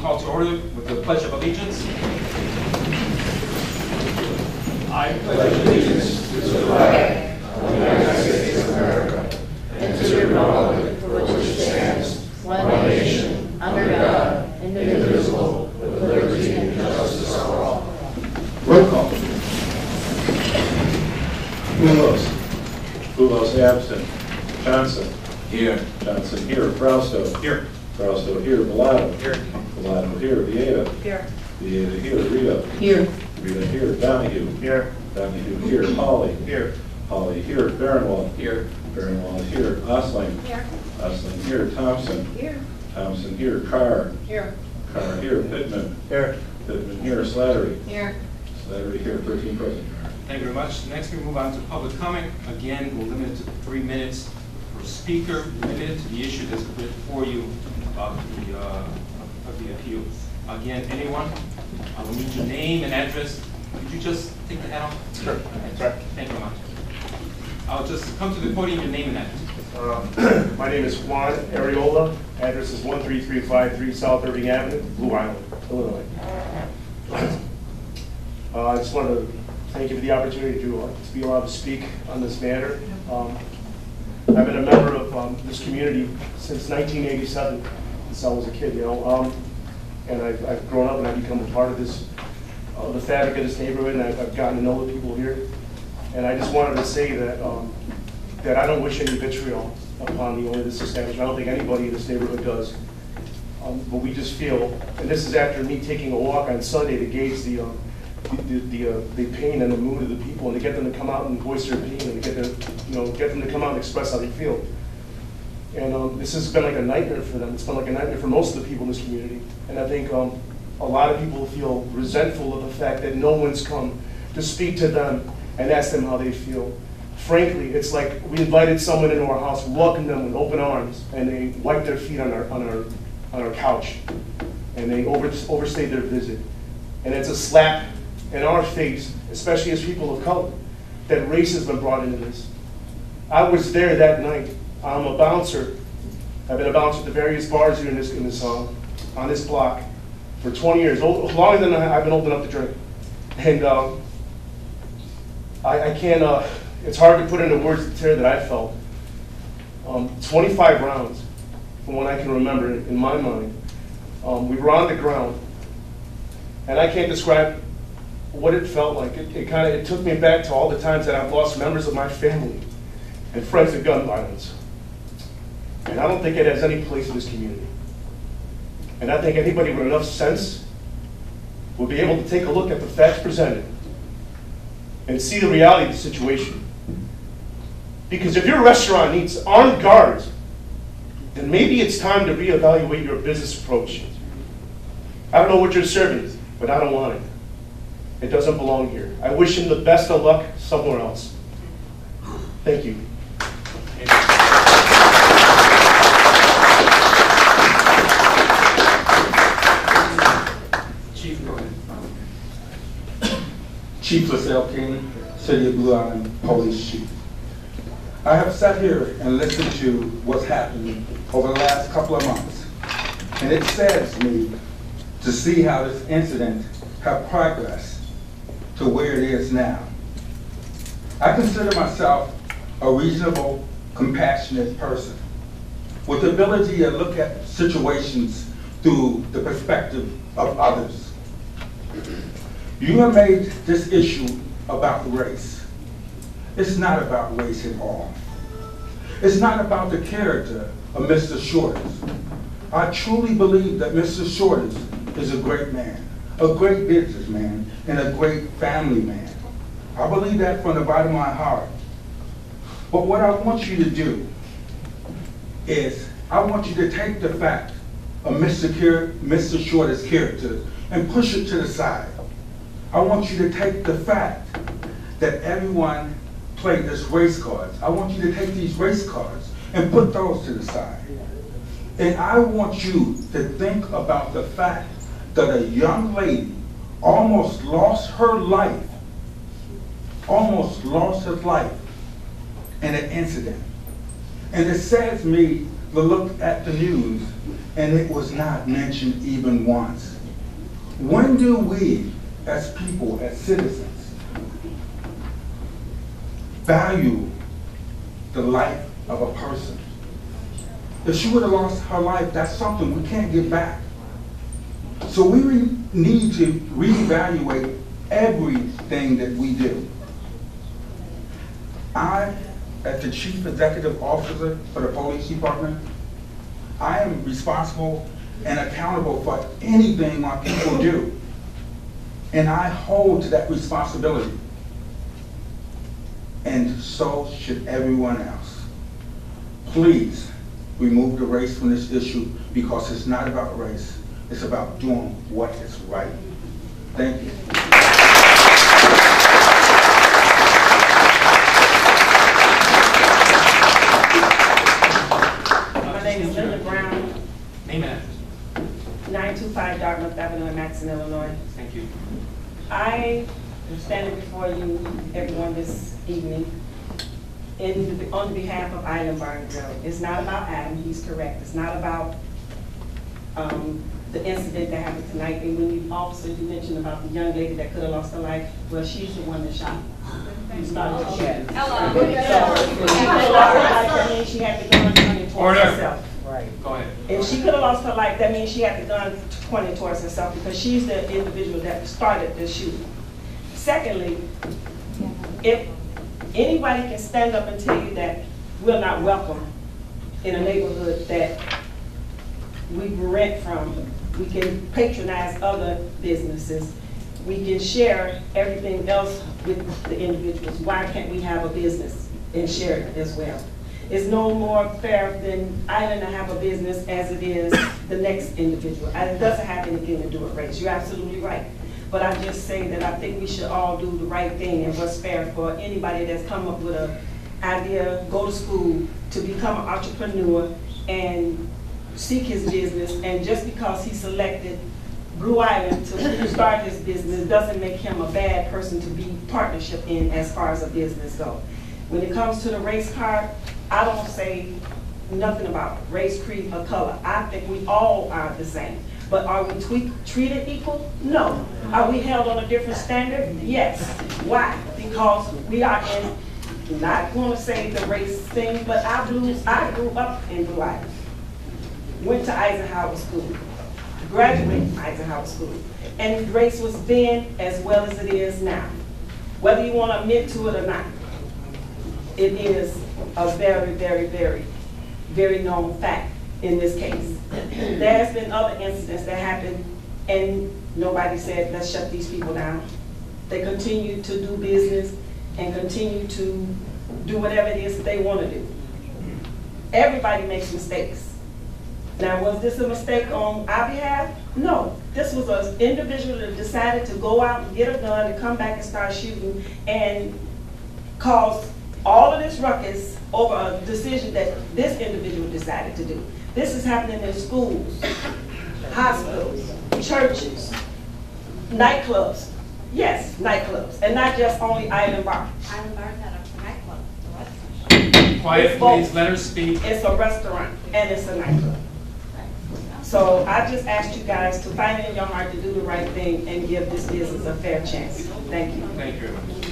call to order with the Pledge of Allegiance. I pledge allegiance to the flag of the United States of America and to the republic for which it stands, one nation, under God, indivisible, with liberty and justice for all. Roll call. Poulos absent. Johnson. Here. Johnson here. Frausto. Here. Frausto here. Bellato. Here. Bellato here. Vieta. Here. Vieta here. Rita. Here. Rita here. Donahue. Here. Donahue here. Holly. Here. Holly here. Barronwall. Here. Barronwall here. Osling. Here. Osling here. Thompson. Here. Thompson here. Carr. Here. Carr here. Pittman. Here. Pittman here. Slattery. Here. Slattery here. 13 present. Thank you very much. Next, we move on to public comment. Again, we'll limit it to 3 minutes per speaker, limited to the issue that's before you of the appeal. Again, anyone? I will need your name and address. Could you just take the hat off? Sure. Sorry. Thank you very much. I'll just come to the podium, your name and address. My name is Juan Areola. Address is 13353 South Irving Avenue, Blue Island, Illinois. I just wanted to thank you for the opportunity to be allowed to speak on this matter. I've been a member of this community since 1987, since I was a kid, and I've grown up and I've become a part of this, the fabric of this neighborhood, and I've gotten to know the people here. And I just wanted to say that that I don't wish any vitriol upon the owner of this establishment. I don't think anybody in this neighborhood does. But we just feel, and this is after me taking a walk on Sunday to gauge the pain and the mood of the people, and to get them to come out and voice their pain, and to get them to come out and express how they feel. And this has been like a nightmare for them. It's been like a nightmare for most of the people in this community. And I think a lot of people feel resentful of the fact that no one's come to speak to them and ask them how they feel. Frankly, it's like we invited someone into our house, welcomed them with open arms, and they wiped their feet on our couch, and they overstayed their visit. And it's a slap in our face, especially as people of color, that race has been brought into this. I was there that night. I'm a bouncer. I've been a bouncer at the various bars here on this block for 20 years, longer than I've been old enough to drink. And I can't, it's hard to put into words the terror that I felt. 25 rounds, from what I can remember in my mind. We were on the ground, and I can't describe what it felt like. It took me back to all the times that I've lost members of my family and friends to gun violence. And I don't think it has any place in this community. And I think anybody with enough sense will be able to take a look at the facts presented and see the reality of the situation. Because if your restaurant needs armed guards, then maybe it's time to reevaluate your business approach. I don't know what you're serving, but I don't want it. It doesn't belong here. I wish him the best of luck somewhere else. Thank you. Chief, go ahead. Chief LaSalle King, City of Blue Island Police Chief. I have sat here and listened to what's happened over the last couple of months, and it saddens me to see how this incident have progressed to where it is now. I consider myself a reasonable, compassionate person with the ability to look at situations through the perspective of others. You have made this issue about race. It's not about race at all. It's not about the character of Mr. Shorters. I truly believe that Mr. Shorters is a great man, a great businessman, and a great family man. I believe that from the bottom of my heart. But what I want you to do is, I want you to take the fact of Mr. Shorters' character and push it to the side. I want you to take the fact that everyone played this race cards. I want you to take these race cards and put those to the side. And I want you to think about the fact that a young lady almost lost her life in an incident. And it saddens me look at the news, and it was not mentioned even once. When do we, as people, as citizens, value the life of a person? If she would have lost her life, that's something we can't get back. So we need to reevaluate everything that we do. I, as the Chief Executive Officer for the Police Department, I am responsible and accountable for anything my people do. And I hold to that responsibility. And so should everyone else. Please remove the race from this issue, because it's not about race. It's about doing what is right. Thank you. My name is Linda Brown. Name and address. 925 Dartmouth Avenue in Madison, Illinois. Thank you. I am standing before you, everyone, this evening on behalf of Island Bar & Grill. It's not about Adam, he's correct. It's not about the incident that happened tonight. And when you also mentioned about the young lady that could have lost her life, well, she's the one that shot. You started to shoot. Hello. So, when she could have lost her life, that means she had the gun pointed towards herself. Right. Go ahead. If she could have lost her life, that means she had the gun pointed towards herself, because she's the individual that started the shooting. Secondly, if anybody can stand up and tell you that we're not welcome in a neighborhood that we rent from, we can patronize other businesses, we can share everything else with the individuals. Why can't we have a business and share it as well? It's no more fair than Island to have a business as it is the next individual. And it doesn't have anything to do with race. You're absolutely right. But I just say that I think we should all do the right thing and what's fair for anybody that's come up with an idea, go to school, to become an entrepreneur and seek his business. And just because he selected Blue Island to start his business doesn't make him a bad person to be partnership in as far as a business goes. When it comes to the race card, I don't say nothing about race, creed, or color. I think we all are the same. But are we treated equal? No. Are we held on a different standard? Yes. Why? Because we are in, not going to say the race thing, but I grew up in Blue Island. Went to Eisenhower School. Graduated from Eisenhower School. And race was then as well as it is now. Whether you want to admit to it or not, it is a very, very, very, very known fact in this case. There's been other incidents that happened and nobody said, let's shut these people down. They continue to do business and continue to do whatever it is that they want to do. Everybody makes mistakes. Now, was this a mistake on our behalf? No. This was an individual that decided to go out and get a gun and come back and start shooting and cause all of this ruckus over a decision that this individual decided to do. This is happening in schools, hospitals, churches, nightclubs. Yes, nightclubs, and not just only Island Bar. Island Bar is not a nightclub, it's a restaurant. Quiet, please. Let her speak. It's a restaurant and it's a nightclub. So I just asked you guys to find it in your heart to do the right thing and give this business a fair chance. Thank you. Thank you very much.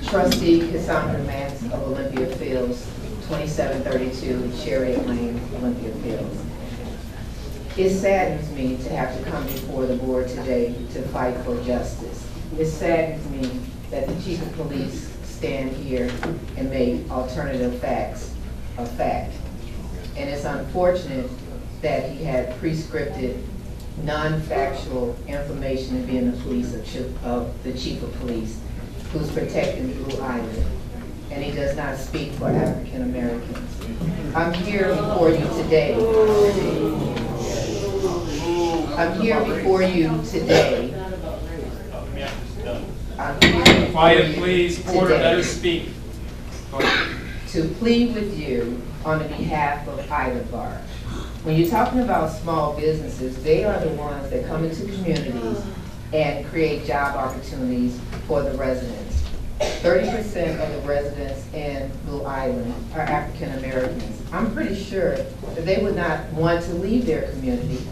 Trustee Cassandra Mance of Olympia Fields, 2732 Chariot Lane, Olympia Fields. It saddens me to have to come before the board today to fight for justice. It saddens me that the chief of police stand here and make alternative facts a fact. And it's unfortunate that he had prescripted non-factual information in being the chief of police who's protecting Blue Island, and he does not speak for African Americans. I'm here before you today. Quiet, please. Order, let her speak. To plead with you on the behalf of Island Bar. When you're talking about small businesses, they are the ones that come into communities and create job opportunities for the residents. 30% of the residents in Blue Island are African Americans. I'm pretty sure that they would not want to leave their community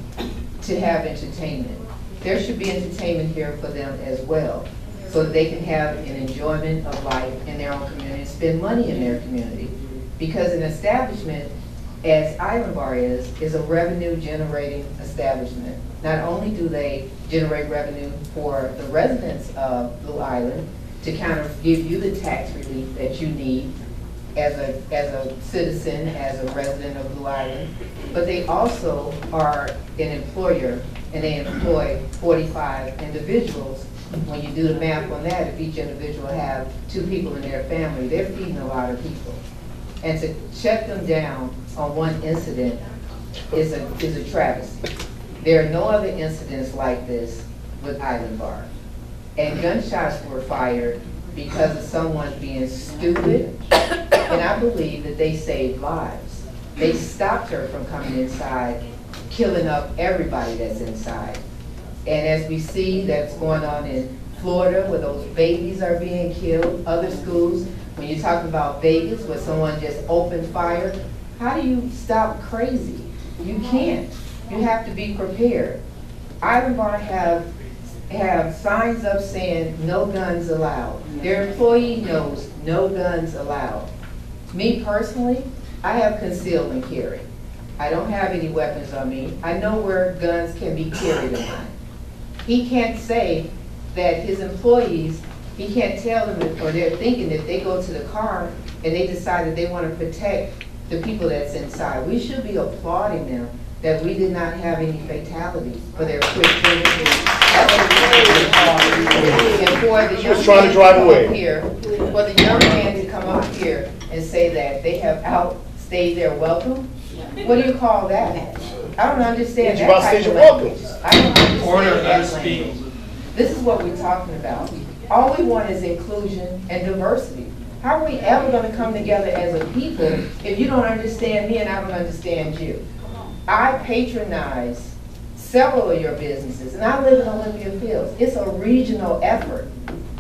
to have entertainment. There should be entertainment here for them as well, so that they can have an enjoyment of life in their own community, spend money in their community. Because an establishment, as Island Bar is a revenue generating establishment. Not only do they generate revenue for the residents of Blue Island to kind of give you the tax relief that you need as a citizen, as a resident of Blue Island, but they also are an employer, and they employ 45 individuals. When you do the math on that, if each individual have 2 people in their family, they're feeding a lot of people. And to shut them down on one incident is a travesty. There are no other incidents like this with Island Bar. And gunshots were fired because of someone being stupid, and I believe that they saved lives. They stopped her from coming inside, killing up everybody that's inside. And as we see that's going on in Florida, where those babies are being killed, other schools, when you talk about Vegas, where someone just opened fire, how do you stop crazy? You can't. You have to be prepared. Island Bar have signs up saying no guns allowed. Their employee knows no guns allowed. Me personally, I have concealed and carry. I don't have any weapons on me. I know where guns can be carried in mine. He can't say that his employees, he can't tell them, or they're thinking that they go to the car and they decide that they want to protect the people that's inside. We should be applauding them that we did not have any fatalities for their quick thinking. And for the young trying to drive away here, for the young man to come up here and say that they have outstayed their welcome, what do you call that? I don't understand that type of language. I don't understand Order, let that us speak. language. This is what we're talking about. All we want is inclusion and diversity. How are we ever going to come together as a people if you don't understand me and I don't understand you? I patronize several of your businesses, and I live in Olympia Fields. It's a regional effort.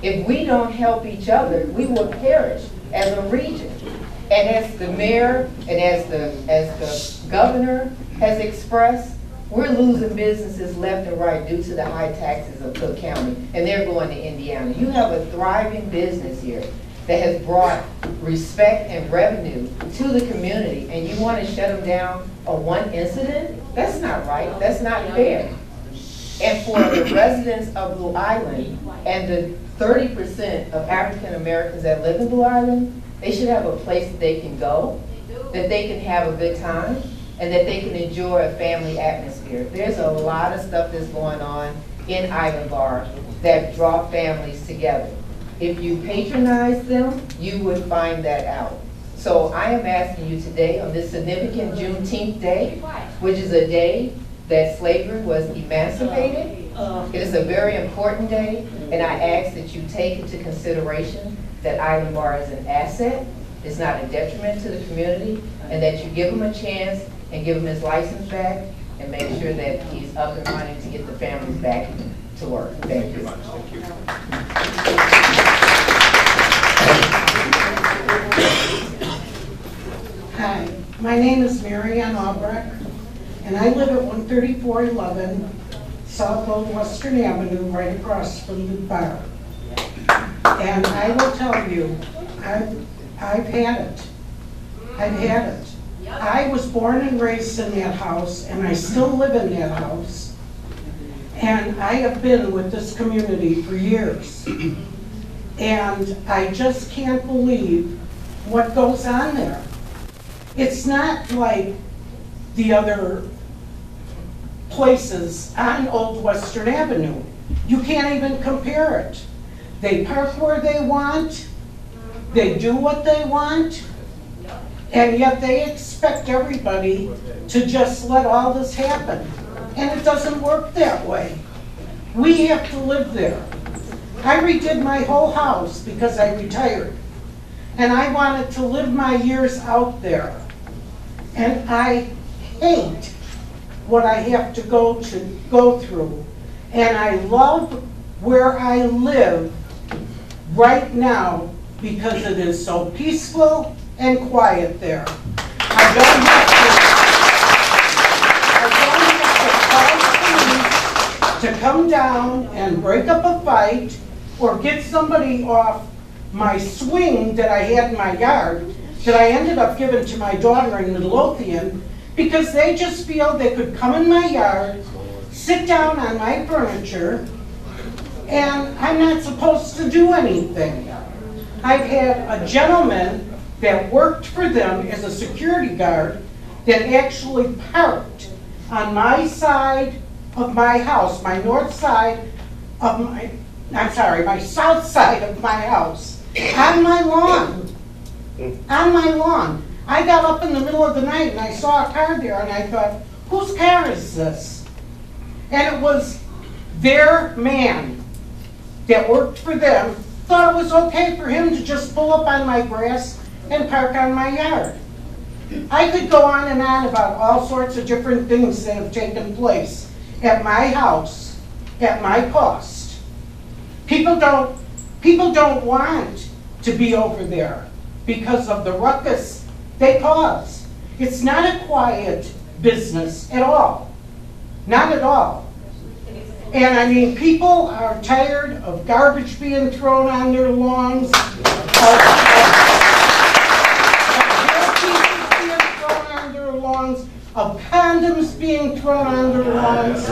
If we don't help each other, we will perish as a region. And as the mayor and as the governor has expressed, we're losing businesses left and right due to the high taxes of Cook County, and they're going to Indiana. You have a thriving business here that has brought respect and revenue to the community, and you want to shut them down on one incident? That's not right. That's not fair. And for the residents of Blue Island and the 30% of African Americans that live in Blue Island, they should have a place that they can go, that they can have a good time, and that they can enjoy a family atmosphere. There's a lot of stuff that's going on in Island Bar that draw families together. If you patronize them, you would find that out. So I am asking you today on this significant Juneteenth day, which is a day that slavery was emancipated. It is a very important day, and I ask that you take into consideration that Island Bar is an asset, it's not a detriment to the community, and that you give him a chance and give him his license back and make sure that he's up and running to get the families back to work. Thank you. Thank you. Hi, my name is Mary Ann Albrecht, and I live at 13411 South Old Western Avenue, right across from the bar. And I will tell you, I've had it. I've had it. I was born and raised in that house, and I still live in that house. And I have been with this community for years. And I just can't believe what goes on there. It's not like the other places on Old Western Avenue. You can't even compare it. They park where they want, they do what they want, and yet they expect everybody to just let all this happen. And it doesn't work that way. We have to live there. I redid my whole house because I retired. And I wanted to live my years out there. And I hate what I have to go through. And I love where I live right now because it is so peaceful and quiet there. I don't have to come down and break up a fight or get somebody off my swing that I had in my yard that I ended up giving to my daughter in Midlothian because they just feel they could come in my yard, sit down on my furniture, and I'm not supposed to do anything. I've had a gentleman that worked for them as a security guard that actually parked on my side of my house, my north side of my, my south side of my house, on my lawn. On my lawn. I got up in the middle of the night and I saw a car there and I thought, whose car is this? And it was their man that worked for them, thought it was okay for him to just pull up on my grass and park on my yard. I could go on and on about all sorts of different things that have taken place at my house, at my cost. People don't want to be over there because of the ruckus they cause. It's not a quiet business at all. Not at all. And I mean, people are tired of garbage being thrown on their lawns, of condoms being thrown on their lawns.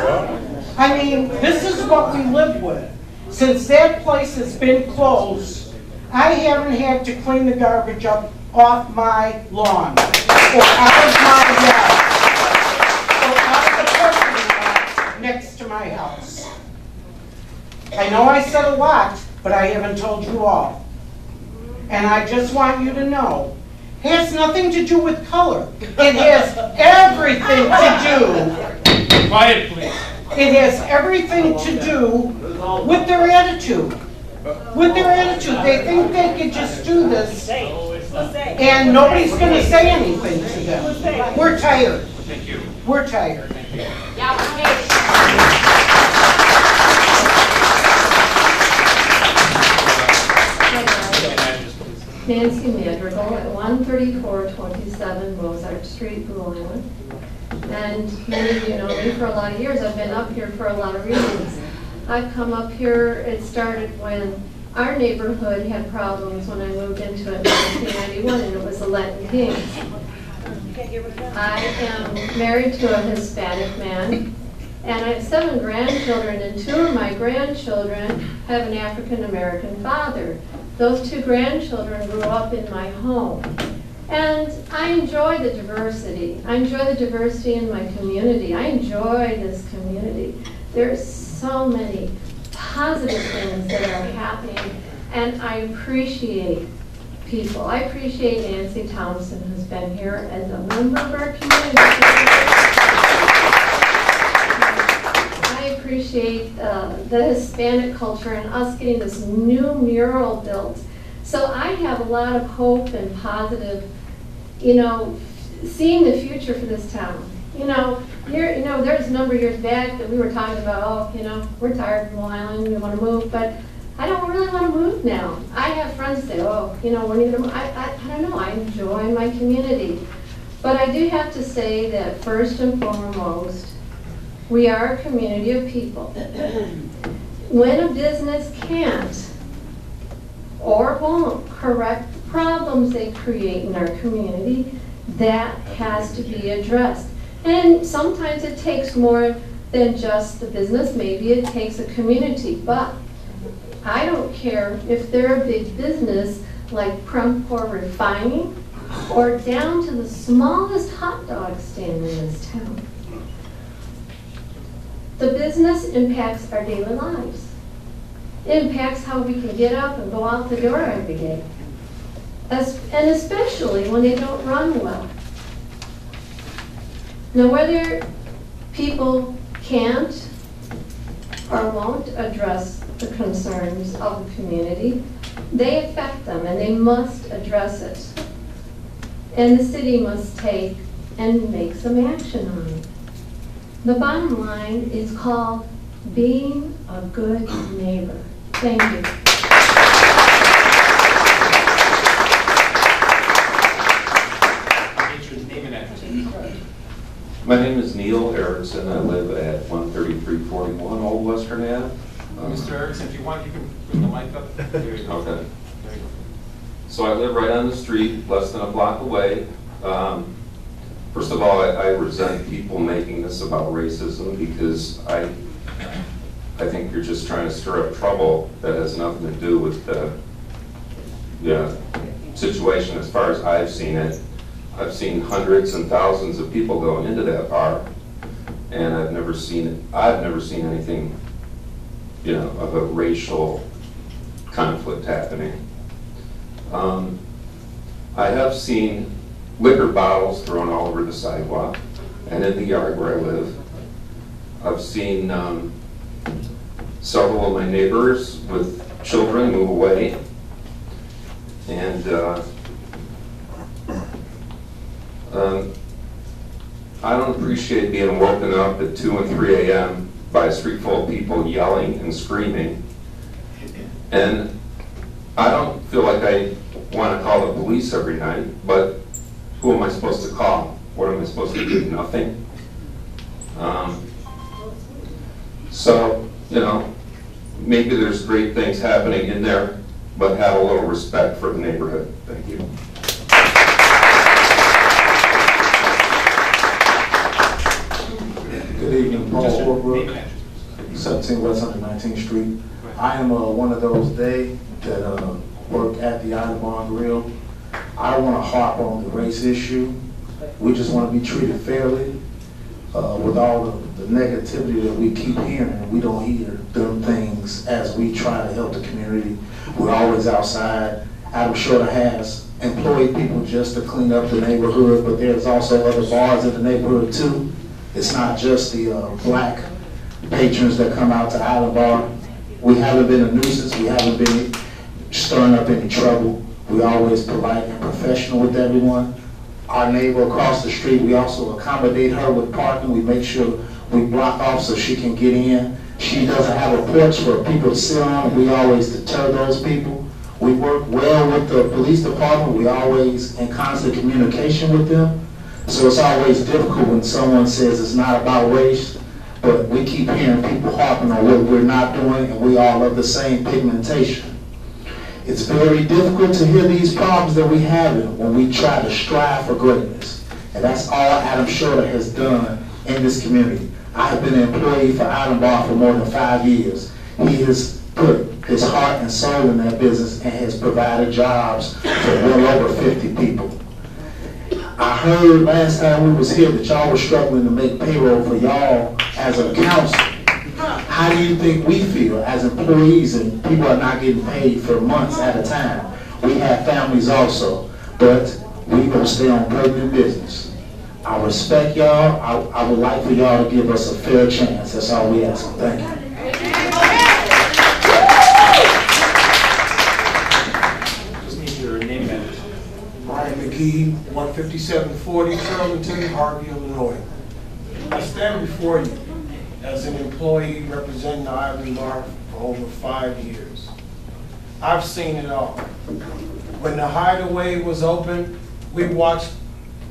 I mean, this is what we live with. Since that place has been closed, I haven't had to clean the garbage up off my lawn, or out of my yard, or out of the parking lot next to my house. I know I said a lot, but I haven't told you all. And I just want you to know, it has nothing to do with color. It has everything to do. Quiet, please. It has everything to do with their attitude. With their attitude. They think they can just do this and nobody's going to say anything to them. We're tired. Thank you. We're tired. Thank you. Nancy Madrigal at 13427 Mozart Street, Blue Island. And many of you know me for a lot of years. I've been up here for a lot of reasons. I've come up here, it started when our neighborhood had problems when I moved into it in 1991, and it was the Latin Kings. I am married to a Hispanic man, and I have 7 grandchildren, and 2 of my grandchildren have an African American father. Those 2 grandchildren grew up in my home. And I enjoy the diversity. I enjoy the diversity in my community. I enjoy this community. There's so many positive things that are happening, and I appreciate people. I appreciate Nancy Thompson, who's been here as a member of our community. I appreciate the Hispanic culture and us getting this new mural built. So I have a lot of hope and positive, seeing the future for this town. There's a number of years back that we were talking about, we're tired of Blue Island, we want to move, but I don't really want to move now. I have friends say, when are you going to move? I don't know, I enjoy my community. But I do have to say that first and foremost, we are a community of people. When a business can't or won't correct the problems they create in our community, that has to be addressed. And sometimes it takes more than just the business. Maybe it takes a community. But I don't care if they're a big business like Prempor Refining or down to the smallest hot dog stand in this town. The business impacts our daily lives. It impacts how we can get up and go out the door every day. And especially when they don't run well. Now, whether people can't or won't address the concerns of the community, they affect them and they must address it. And the city must take and make some action on it. The bottom line is called being a good neighbor. Thank you. My name is Neil Erickson. I live at 13341 Old Western Ave. Mr. Erickson, if you want, you can bring the mic up. There you go. Okay. There you go. So I live right on the street, less than a block away. First of all, I resent people making this about racism because I think you're just trying to stir up trouble that has nothing to do with the situation as far as I've seen it. I've seen hundreds and thousands of people going into that bar, and I've never seen anything, of a racial conflict happening. I have seen liquor bottles thrown all over the sidewalk and in the yard where I live. I've seen several of my neighbors with children move away, and I don't appreciate being woken up at 2 and 3 a.m. by a street full of people yelling and screaming. And I don't feel like I want to call the police every night, but who am I supposed to call? What am I supposed to do? Nothing. So, maybe there's great things happening in there, but have a little respect for the neighborhood. Thank you. Good evening, Paul Holbrook, 17 West 119th Street. I am one of those that work at the Island Bar and Grill. I don't want to harp on the race issue. We just want to be treated fairly. With all the negativity that we keep hearing, we don't hear them things as we try to help the community. We're always outside. Adam Shorter has employed people just to clean up the neighborhood, but there's also other bars in the neighborhood too. It's not just the black patrons that come out to Island Bar. We haven't been a nuisance. We haven't been stirring up any trouble. We always polite and professional with everyone. Our neighbor across the street, we also accommodate her with parking. We make sure we block off so she can get in. She doesn't have a porch for people to sit on. We always deter those people. We work well with the police department. We always in constant communication with them. So it's always difficult when someone says it's not about race, but we keep hearing people harping on what we're not doing, and we all have the same pigmentation. It's very difficult to hear these problems that we have when we try to strive for greatness. And that's all Adam Shorter has done in this community. I have been an employee for Island Bar for more than 5 years. He has put his heart and soul in that business and has provided jobs for well over 50 people. I heard last time we was here that y'all were struggling to make payroll for y'all as a council. How do you think we feel as employees and people are not getting paid for months at a time? We have families also, but we gonna stay on pregnant business. I respect y'all. I would like for y'all to give us a fair chance. That's all we ask. Thank you. Just need your name and address. Brian McGee, 15740 Burlington, Harvey, Illinois. I stand before you as an employee representing the Island Bar for over 5 years. I've seen it all. When the Hideaway was open, we watched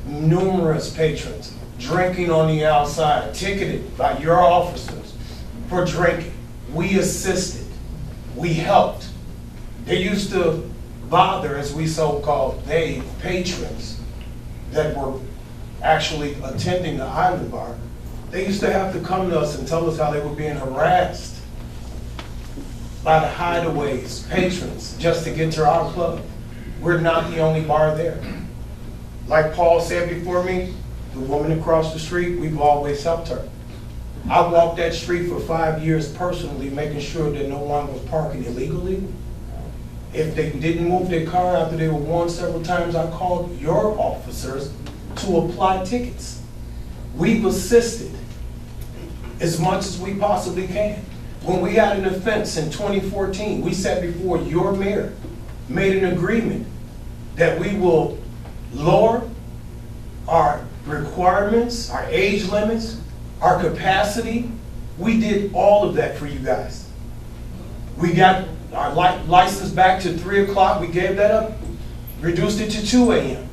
numerous patrons drinking on the outside, ticketed by your officers for drinking. We assisted. We helped. They used to bother, as we so-called, patrons that were actually attending the Island Bar. They used to have to come to us and tell us how they were being harassed by the Hideaways, patrons, just to get to our club. We're not the only bar there. Like Paul said before me, the woman across the street, we've always helped her. I walked that street for 5 years personally, making sure that no one was parking illegally. If they didn't move their car after they were warned several times, I called your officers to apply tickets. We've assisted as much as we possibly can. When we had an offense in 2014, we sat before your mayor, made an agreement that we will lower our requirements, our age limits, our capacity. We did all of that for you guys. We got our license back to 3 o'clock. We gave that up, reduced it to 2 a.m.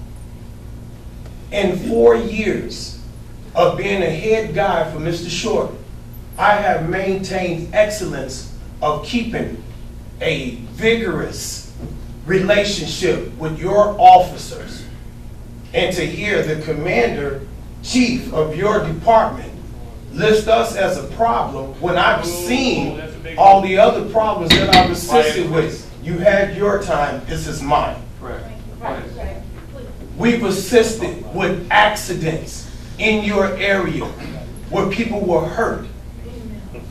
In 4 years, of being a head guy for Mr. Short, I have maintained excellence of keeping a vigorous relationship with your officers. And to hear the commander chief of your department list us as a problem when I've seen all the other problems that I've assisted with. You had your time, this is mine. Correct. We've assisted with accidents in your area where people were hurt.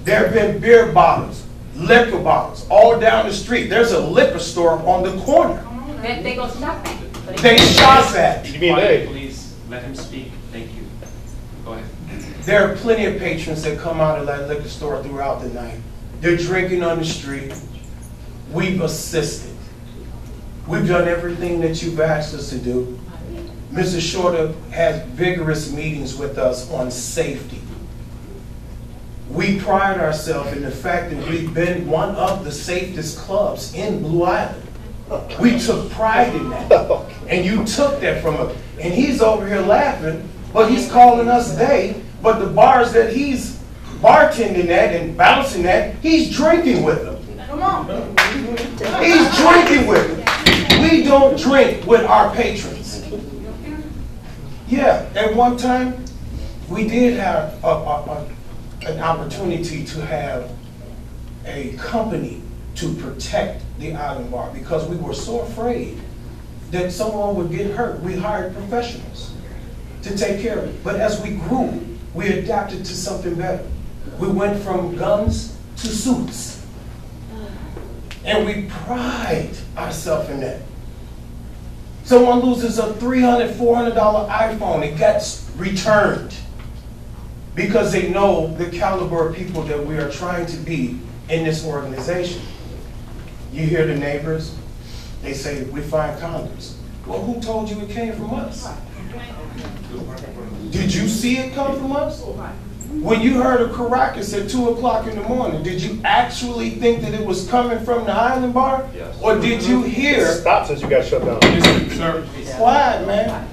There have been beer bottles, liquor bottles, all down the street. There's a liquor store on the corner. They go shopping. They shop at. Quiet, please. Let him speak. Thank you. Go ahead. There are plenty of patrons that come out of that liquor store throughout the night. They're drinking on the street. We've assisted. We've done everything that you've asked us to do. Mr. Shorter has vigorous meetings with us on safety. We pride ourselves in the fact that we've been one of the safest clubs in Blue Island. We took pride in that. And you took that from us. And he's over here laughing, but he's calling us they. But the bars that he's bartending at and bouncing at, he's drinking with them. Come on. He's drinking with them. We don't drink with our patrons. Yeah, at one time, we did have an opportunity to have a company to protect the Island Bar because we were so afraid that someone would get hurt. We hired professionals to take care of it. But as we grew, we adapted to something better. We went from guns to suits. And we pride ourselves in that. Someone loses a $300, $400 iPhone, it gets returned because they know the caliber of people that we are trying to be in this organization. You hear the neighbors, they say, we find condoms. Well, who told you it came from us? Did you see it come from us? When you heard of Caracas at 2 o'clock in the morning, did you actually think that it was coming from the Island Bar? Yes. Or did you hear... Stop since you got shut down. Sir, Quiet, man.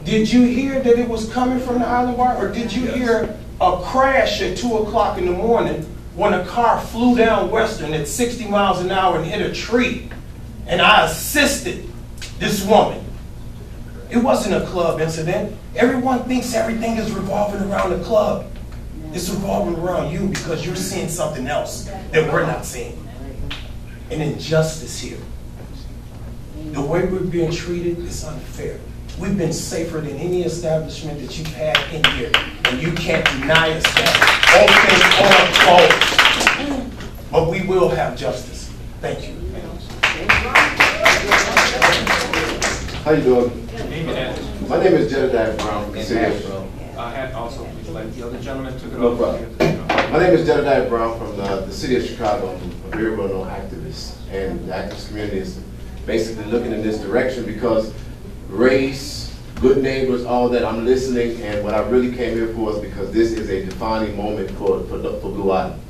Did you hear that it was coming from the Island Bar? Or did you hear a crash at 2 o'clock in the morning when a car flew down Western at 60 miles an hour and hit a tree? And I assisted this woman. It wasn't a club incident. Everyone thinks everything is revolving around the club. It's revolving around you because you're seeing something else that we're not seeing. An injustice here. The way we're being treated is unfair. We've been safer than any establishment that you've had in here, and you can't deny us that. Open or closed. But we will have justice. Thank you. How you doing? My name is Jedediah Brown from the city. I had also, please, like the other gentleman took it No over. problem. My name is Jedediah Brown from the city of Chicago. I'm a very well-known activist, and the activist community is basically looking in this direction because race, good neighbors, all that, I'm listening, and what I really came here for is because this is a defining moment for Blue Island.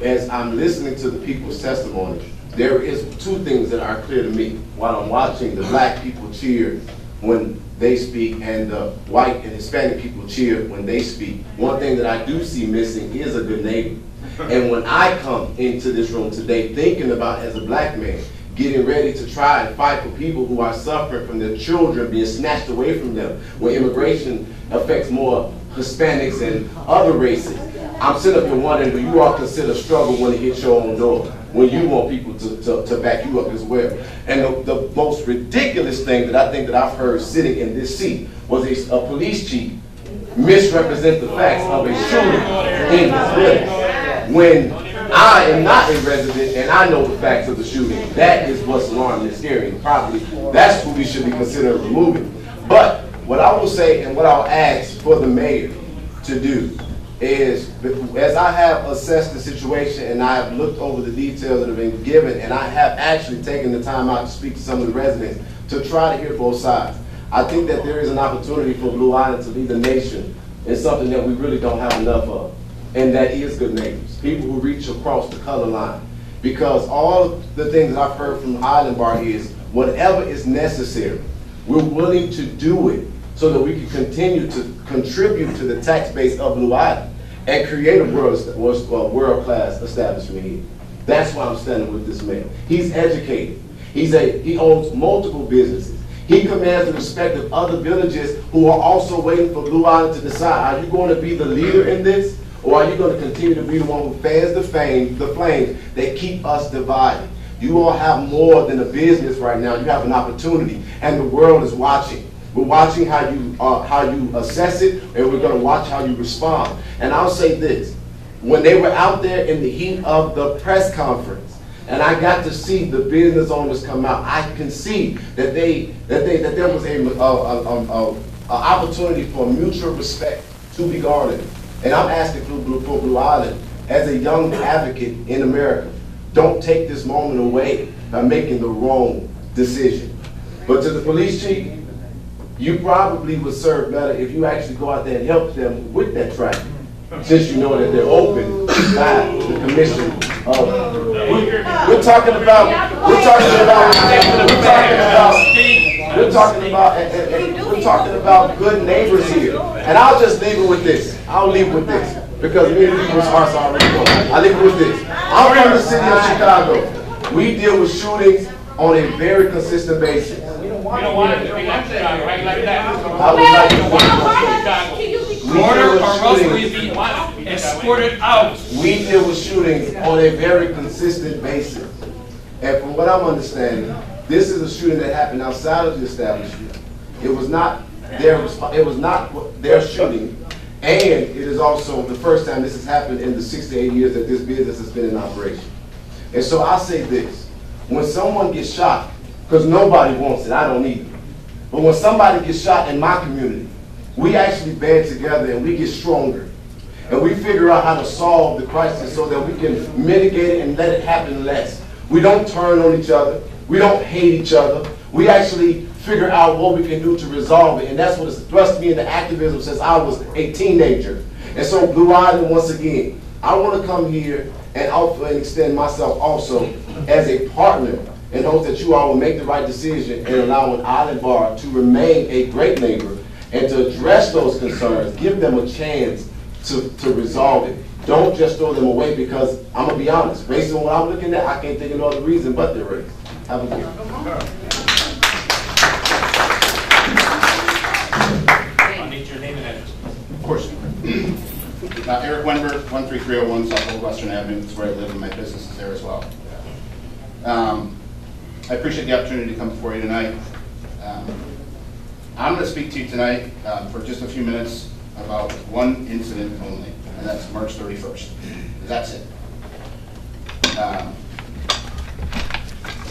As I'm listening to the people's testimony, there is two things that are clear to me while I'm watching the black people cheer when they speak and the white and Hispanic people cheer when they speak. One thing that I do see missing is a good neighbor. And when I come into this room today thinking about, as a black man, getting ready to try and fight for people who are suffering from their children being snatched away from them, where immigration affects more Hispanics and other races, I'm sitting up here wondering, do you all consider struggle when it hits your own door? When you want people to back you up as well. And the most ridiculous thing that I think that I've heard sitting in this seat was a police chief misrepresent the facts of a shooting in this building. When I am not a resident and I know the facts of the shooting, that is what's alarming and scary. And probably that's who we should be considering removing. But what I will say and what I'll ask for the mayor to do is, as I have assessed the situation and I have looked over the details that have been given, and I have actually taken the time out to speak to some of the residents to try to hear both sides, I think that there is an opportunity for Blue Island to lead the nation in something that we really don't have enough of, and that is good neighbors, people who reach across the color line. Because all the things that I've heard from Island Bar is, whatever is necessary, we're willing to do it so that we can continue to contribute to the tax base of Blue Island and create a world-class establishment here. That's why I'm standing with this man. He's educated. He owns multiple businesses. He commands the respect of other villages who are also waiting for Blue Island to decide, are you going to be the leader in this, or are you going to continue to be the one who fans the flames that keep us divided? You all have more than a business right now. You have an opportunity, and the world is watching. We're watching how you assess it, and we're going to watch how you respond. And I'll say this. When they were out there in the heat of the press conference, and I got to see the business owners come out, I can see that there was an opportunity for mutual respect to be garnered. And I'm asking for Blue Island, as a young advocate in America, don't take this moment away by making the wrong decision. But to the police chief, you probably would serve better if you actually go out there and help them with that traffic, since you know that they're open by the commission. We're talking about good neighbors here. And I'll just leave it with this. I'll leave it with this, because many people's hearts are already broken. I'll leave it with this. I'm from the city of Chicago. We deal with shootings on a very consistent basis. We don't want it to be like Chicago, right? Like that. I would like to Order, or else we be escorted out. We deal with shootings on a very consistent basis. And from what I'm understanding, this is a shooting that happened outside of the establishment. It was not their shooting. And it is also the first time this has happened in the 6 to 8 years that this business has been in operation. And so I say this, when someone gets shot, because nobody wants it, I don't either, but when somebody gets shot in my community, we actually band together and we get stronger. And we figure out how to solve the crisis so that we can mitigate it and let it happen less. We don't turn on each other. We don't hate each other. We actually figure out what we can do to resolve it. And that's what has thrust me into activism since I was a teenager. And so Blue Island, once again, I want to come here and offer and extend myself also as a partner in hopes that you all will make the right decision in allowing Island Bar to remain a great neighbor and to address those concerns, give them a chance to resolve it. Don't just throw them away, because I'm going to be honest, based on what I'm looking at, I can't think of no other reason but their race. Have a good one. I need your name and address. Of course. Eric Wenberg, 13301 South Old Western Avenue. That's where I live, and my business is there as well. I appreciate the opportunity to come before you tonight. I'm going to speak to you tonight for just a few minutes about one incident only, and that's March 31st. That's it.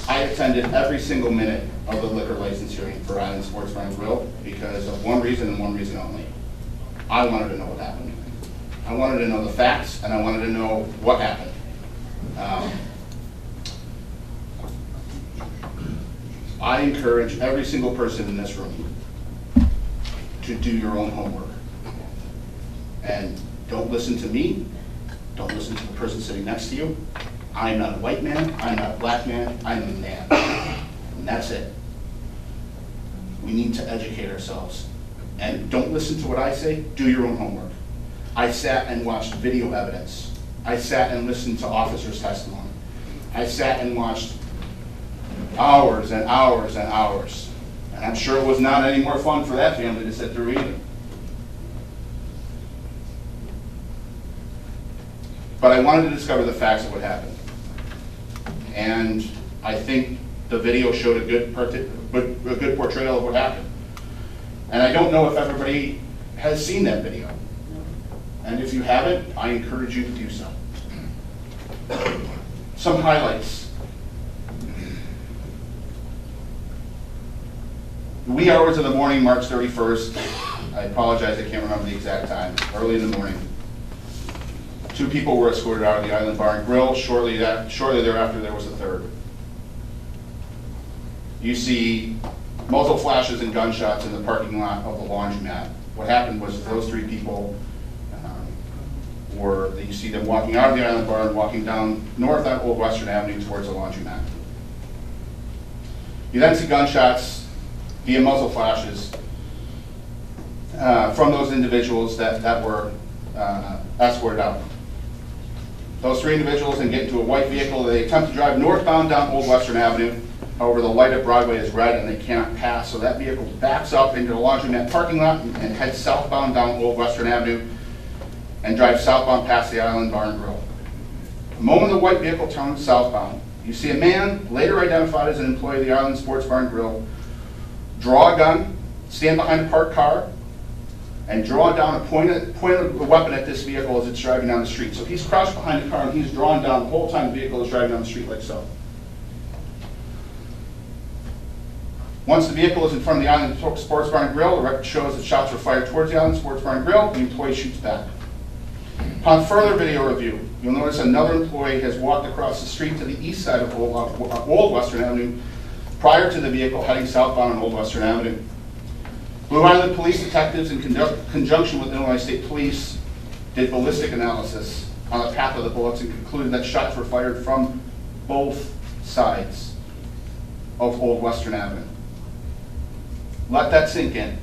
I attended every single minute of the liquor license hearing for Island Sports Bar and Grill because of one reason and one reason only. I wanted to know what happened. I wanted to know the facts, and I wanted to know what happened. I encourage every single person in this room to do your own homework. And don't listen to me. Don't listen to the person sitting next to you. I'm not a white man. I'm not a black man. I'm a man. And that's it. We need to educate ourselves. And don't listen to what I say. Do your own homework. I sat and watched video evidence. I sat and listened to officers' testimony. I sat and watched hours and hours and hours. And I'm sure it was not any more fun for that family to sit through either. But I wanted to discover the facts of what happened. And I think the video showed a good portrayal of what happened. And I don't know if everybody has seen that video. And if you haven't, I encourage you to do so. Some highlights. The wee hours of the morning, March 31st, I apologize, I can't remember the exact time, early in the morning. 2 people were escorted out of the Island Bar and Grill. Shortly thereafter, there was a third. You see muzzle flashes and gunshots in the parking lot of the laundromat. What happened was those 3 people you see them walking out of the Island Bar and walking down north on Old Western Avenue towards the laundromat. You then see gunshots via muzzle flashes from those individuals that were escorted out. Those three individuals then get into a white vehicle. They attempt to drive northbound down Old Western Avenue. However, the light at Broadway is red and they cannot pass, so that vehicle backs up into the laundromat parking lot and heads southbound down Old Western Avenue and drives southbound past the Island Bar and Grill. The moment the white vehicle turns southbound, you see a man, later identified as an employee of the Island Sports Bar and Grill, draw a gun, stand behind a parked car, and draw down a point of the weapon at this vehicle as it's driving down the street. So he's crouched behind the car and he's drawn down the whole time the vehicle is driving down the street like so. Once the vehicle is in front of the Island Sports Bar and Grill, the record shows that shots were fired towards the Island Sports Bar and Grill. The employee shoots back. Upon further video review, you'll notice another employee has walked across the street to the east side of Old Western Avenue prior to the vehicle heading southbound on Old Western Avenue. Blue Island police detectives, in conjunction with Illinois State Police, did ballistic analysis on the path of the bullets and concluded that shots were fired from both sides of Old Western Avenue. Let that sink in.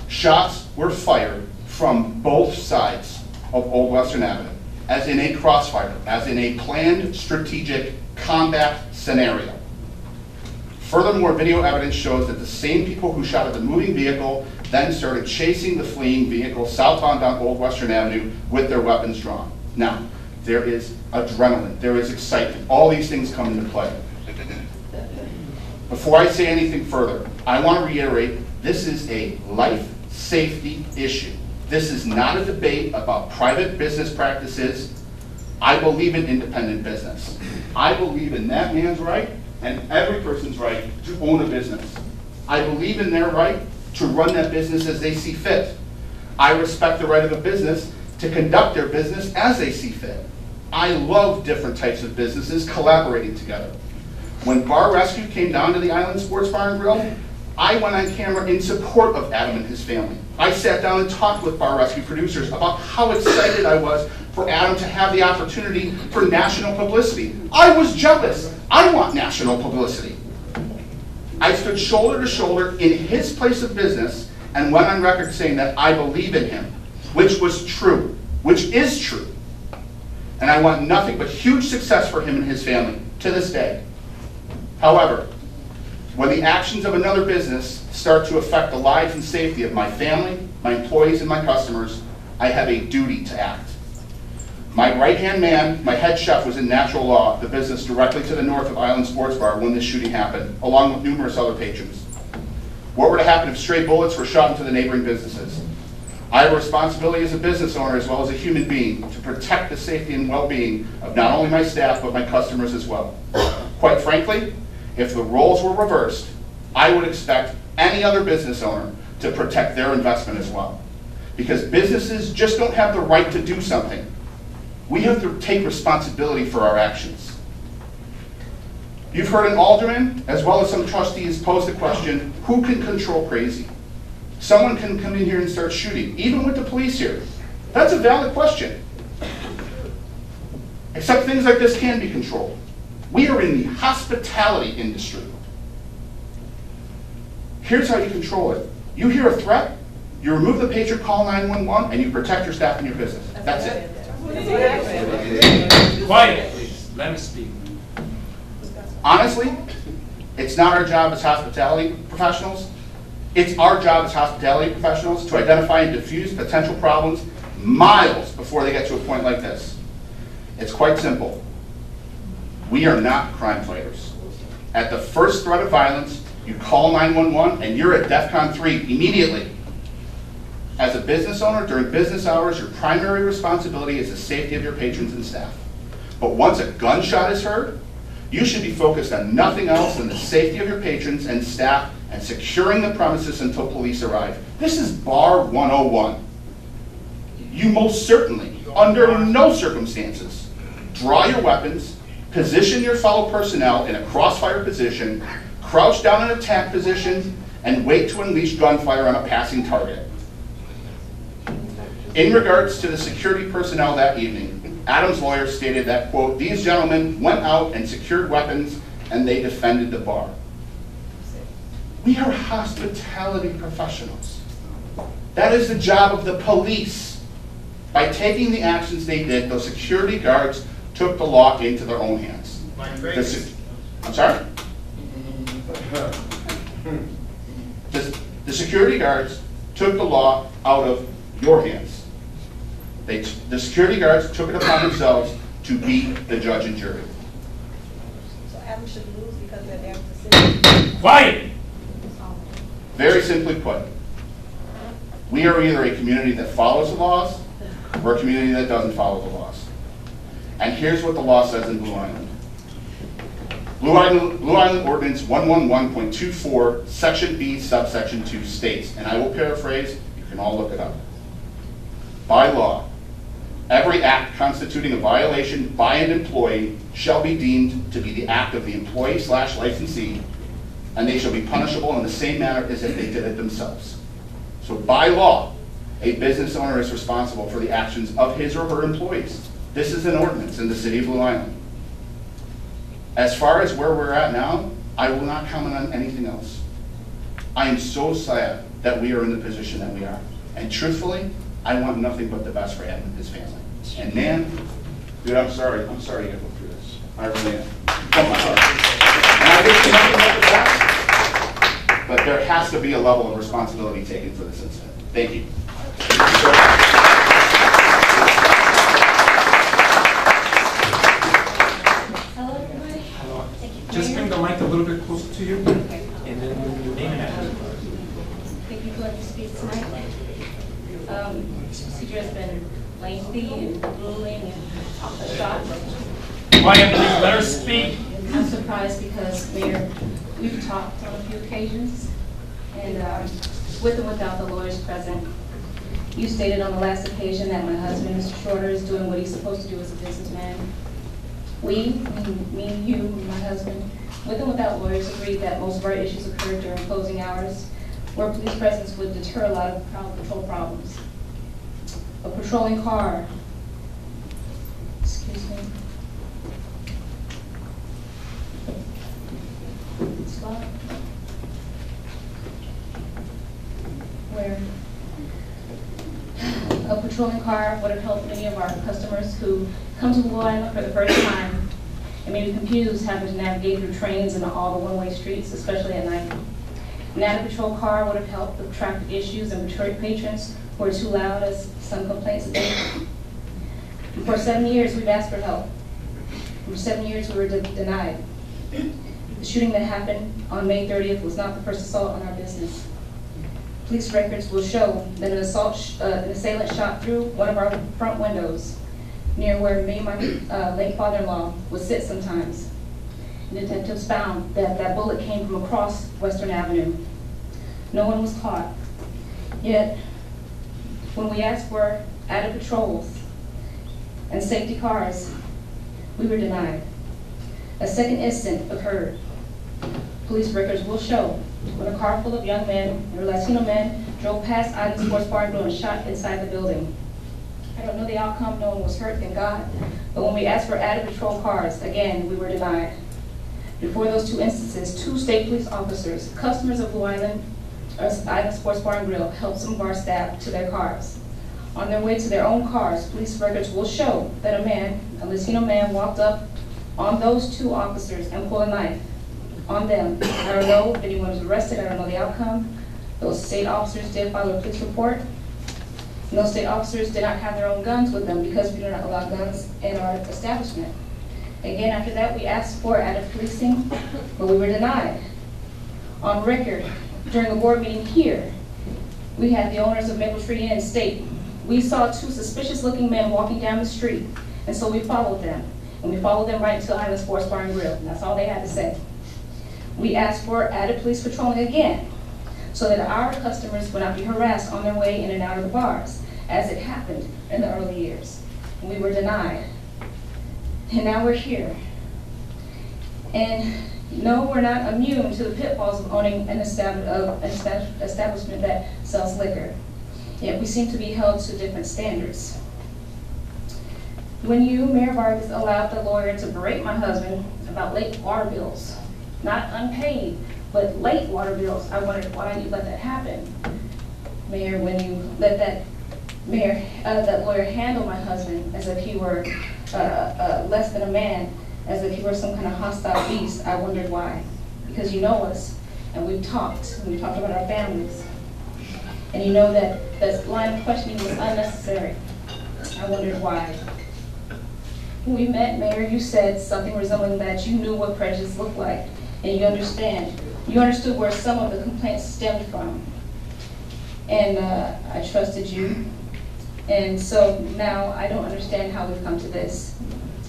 Shots were fired from both sides of Old Western Avenue, as in a crossfire, as in a planned strategic combat scenario. Furthermore, video evidence shows that the same people who shot at the moving vehicle then started chasing the fleeing vehicle southbound down Old Western Avenue with their weapons drawn. Now, there is adrenaline, there is excitement. All these things come into play. Before I say anything further, I want to reiterate, this is a life safety issue. This is not a debate about private business practices. I believe in independent business. I believe in that man's right and every person's right to own a business. I believe in their right to run that business as they see fit. I respect the right of a business to conduct their business as they see fit. I love different types of businesses collaborating together. When Bar Rescue came down to the Island Sports Bar and Grill, I went on camera in support of Adam and his family. I sat down and talked with Bar Rescue producers about how excited I was for Adam to have the opportunity for national publicity. I was jealous. I want national publicity. I stood shoulder to shoulder in his place of business and went on record saying that I believe in him, which was true, which is true. And I want nothing but huge success for him and his family to this day. However, when the actions of another business start to affect the lives and safety of my family, my employees, and my customers, I have a duty to act. My right-hand man, my head chef, was in Natural Law, the business directly to the north of Island Sports Bar when this shooting happened, along with numerous other patrons. What were to happen if stray bullets were shot into the neighboring businesses? I have a responsibility as a business owner as well as a human being to protect the safety and well-being of not only my staff but my customers as well. Quite frankly, if the roles were reversed, I would expect any other business owner to protect their investment as well. Because businesses just don't have the right to do something. We have to take responsibility for our actions. You've heard an alderman, as well as some trustees, pose the question, who can control crazy? Someone can come in here and start shooting, even with the police here. That's a valid question. Except things like this can be controlled. We are in the hospitality industry. Here's how you control it. You hear a threat, you remove the pager, call 911, and you protect your staff and your business. That's it. Quiet, please. Let me speak. Honestly, it's not our job as hospitality professionals. It's our job as hospitality professionals to identify and diffuse potential problems miles before they get to a point like this. It's quite simple. We are not crime fighters. At the first threat of violence, you call 911 and you're at DEFCON 3 immediately. As a business owner, during business hours, your primary responsibility is the safety of your patrons and staff. But once a gunshot is heard, you should be focused on nothing else than the safety of your patrons and staff and securing the premises until police arrive. This is bar 101. You most certainly, under no circumstances, draw your weapons, position your fellow personnel in a crossfire position, crouch down in attack position, and wait to unleash gunfire on a passing target. In regards to the security personnel that evening, Adam's lawyer stated that, quote, these gentlemen went out and secured weapons and they defended the bar. We are hospitality professionals. That is the job of the police. By taking the actions they did, those security guards took the law into their own hands. I'm sorry? The security guards took the law out of your hands. The security guards took it upon themselves to beat the judge and jury. So Adam should lose because they're there with the city. Quiet! Very simply put, we are either a community that follows the laws or a community that doesn't follow the laws. And here's what the law says in Blue Island. Blue Island Ordinance 111.24, Section B, subsection 2 states, and I will paraphrase, you can all look it up. By law, every act constituting a violation by an employee shall be deemed to be the act of the employee/licensee, and they shall be punishable in the same manner as if they did it themselves. So by law, a business owner is responsible for the actions of his or her employees. This is an ordinance in the city of Blue Island. As far as where we're at now, I will not comment on anything else. I am so sad that we are in the position that we are. And truthfully, I want nothing but the best for Adam and his family. And man, dude, I'm sorry you gotta go through this. I really am. From my heart. And I wish you nothing but the best. But there has to be a level of responsibility taken for this incident. Thank you. Hello, everybody. Hello. Just bring the mic a little bit closer to you, and then your name and address. Thank you for letting me speak tonight. Procedure has been lengthy and grueling and off the shot. Quiet, please, let her speak. I'm surprised because, Mayor, we've talked on a few occasions, and with or without the lawyers present. You stated on the last occasion that my husband, Mr. Shorter, is doing what he's supposed to do as a businessman. We, me, you, my husband, with and without lawyers, agreed that most of our issues occurred during closing hours, where police presence would deter a lot of crowd control problems. A patrolling car, excuse me, spot, where a patrolling car would have helped many of our customers who come to Blue Island for the first time and may be confused having to navigate through trains and all the one-way streets, especially at night. An added patrol car would have helped with traffic issues and patrons who are too loud, as some complaints have. For 7 years, we've asked for help. For 7 years, we were denied. The shooting that happened on May 30th was not the first assault on our business. Police records will show that an assailant shot through one of our front windows near where me and my late father-in-law would sit sometimes. Detectives found that that bullet came from across Western Avenue. No one was caught. Yet, when we asked for added patrols and safety cars, we were denied. A second incident occurred. Police records will show when a car full of young men, or Latino men, drove past Annex Sports Bar and Grill and shot inside the building. I don't know the outcome, no one was hurt, thank God. But when we asked for added patrol cars, again, we were denied. Before those two instances, 2 state police officers, customers of Blue Island, Annex Sports Bar and Grill, helped some of our staff to their cars. On their way to their own cars, police records will show that a Latino man, walked up on those 2 officers and pulled a knife on them. I don't know if anyone was arrested, I don't know the outcome. Those state officers did file a police report. And those state officers did not have their own guns with them because we do not allow guns in our establishment. Again, after that, we asked for added policing, but we were denied. On record, during the board meeting here, we had the owners of Maple Street Inn state, we saw 2 suspicious-looking men walking down the street, and so we followed them. And we followed them right to Island Sports Bar and Grill, and that's all they had to say. We asked for added police patrolling again, so that our customers would not be harassed on their way in and out of the bars, as it happened in the early years. And we were denied. And now we're here. And no, we're not immune to the pitfalls of owning an establishment that sells liquor. Yet we seem to be held to different standards. When you, Mayor Vargas, allowed the lawyer to berate my husband about late water bills, not unpaid, but late water bills, I wondered why you let that happen. Mayor, when you let that lawyer handle my husband as if he were less than a man, as if he were some kind of hostile beast. I wondered why. Because you know us, and we've talked about our families. And you know that that line of questioning was unnecessary. I wondered why. When we met, Mayor, you said something resembling that you knew what prejudice looked like, and you understood where some of the complaints stemmed from. And I trusted you. And so now I don't understand how we've come to this.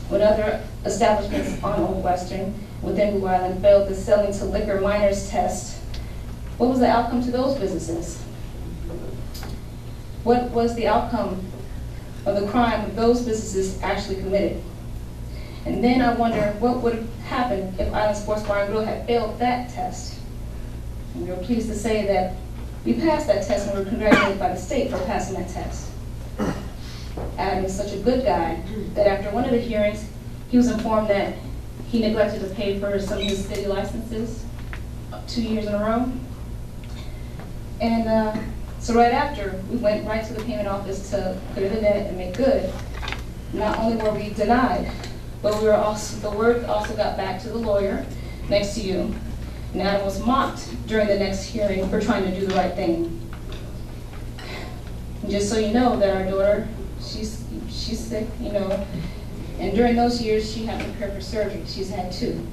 When other establishments on Old Western within Blue Island failed the selling to liquor minors test, what was the outcome to those businesses? What was the outcome of the crime those businesses actually committed? And then I wonder what would have happened if Island Sports Bar and Grill had failed that test. And we were pleased to say that we passed that test and we were congratulated by the state for passing that test. Adam is such a good guy that after one of the hearings, he was informed that he neglected to pay for some of his city licenses 2 years in a row. And so right after, we went right to the payment office to clear the debt and make good. Not only were we denied, but we were also, the word also got back to the lawyer next to you. And Adam was mocked during the next hearing for trying to do the right thing. And just so you know that our daughter, she's sick, you know, and during those years she had to prepare for surgery. She's had 2.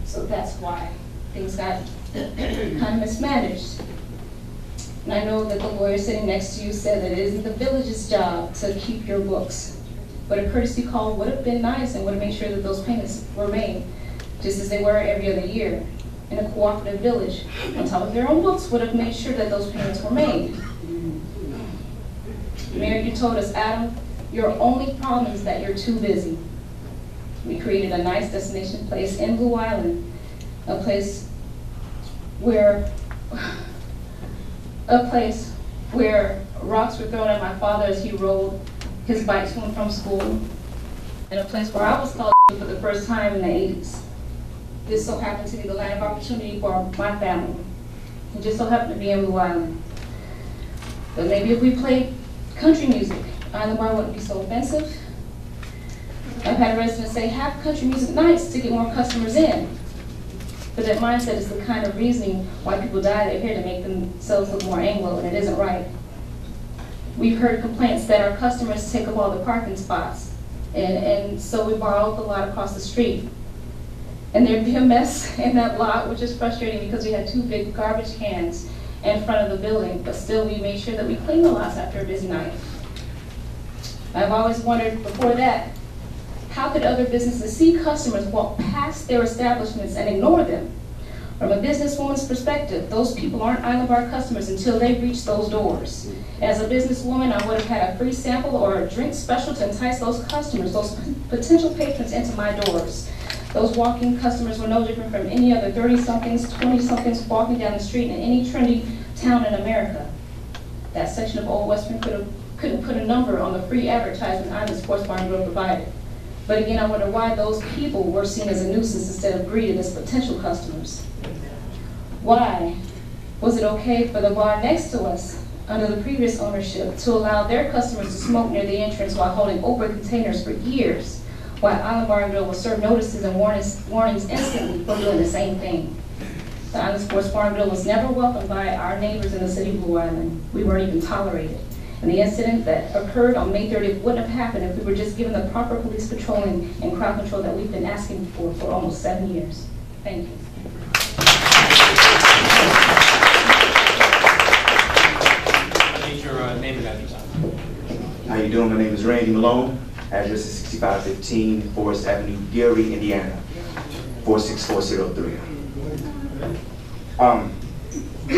So that's why things got kind of mismanaged. And I know that the lawyer sitting next to you said that it isn't the village's job to keep your books, but a courtesy call would have been nice and would have made sure that those payments were made, just as they were every other year. And a cooperative village, on top of their own books, would have made sure that those payments were made. Mayor, you told us, Adam, your only problem is that you're too busy. We created a nice destination place in Blue Island, a place where rocks were thrown at my father as he rode his bike to and from school, and a place where I was called for the first time in the 80s. This so happened to be the land of opportunity for my family. It just so happened to be in Blue Island. But maybe if we played country music, Island Bar wouldn't be so offensive. I've had residents say, have country music nights to get more customers in. But that mindset is the kind of reasoning why people dye their hair to make themselves look more Anglo, and it isn't right. We've heard complaints that our customers take up all the parking spots, and so we borrow the lot across the street. And there'd be a mess in that lot, which is frustrating because we had 2 big garbage cans in front of the building, but still we made sure that we cleaned the lots after a busy night. I've always wondered before that, how could other businesses see customers walk past their establishments and ignore them? From a businesswoman's perspective, those people aren't Island Bar customers until they reach those doors. As a businesswoman, I would have had a free sample or a drink special to entice those customers, those potential patrons into my doors. Those walking customers were no different from any other 30-somethings, 20-somethings walking down the street in any trendy town in America. That section of Old Western couldn't put a number on the free advertisement Island Sports Bar and Grill provided. But again, I wonder why those people were seen as a nuisance instead of greeted as potential customers. Why was it okay for the bar next to us, under the previous ownership, to allow their customers to smoke near the entrance while holding open containers for years, while Island Bar and Grill will serve notices and warnings instantly for doing the same thing? The Island Sports Bar and Grill was never welcomed by our neighbors in the city of Blue Island. We weren't even tolerated. And the incident that occurred on May 30th wouldn't have happened if we were just given the proper police patrolling and crowd control that we've been asking for almost 7 years. Thank you. I need your name and address. How you doing? My name is Randy Malone. Address is 6515 Forest Avenue, Gary, Indiana, 46403.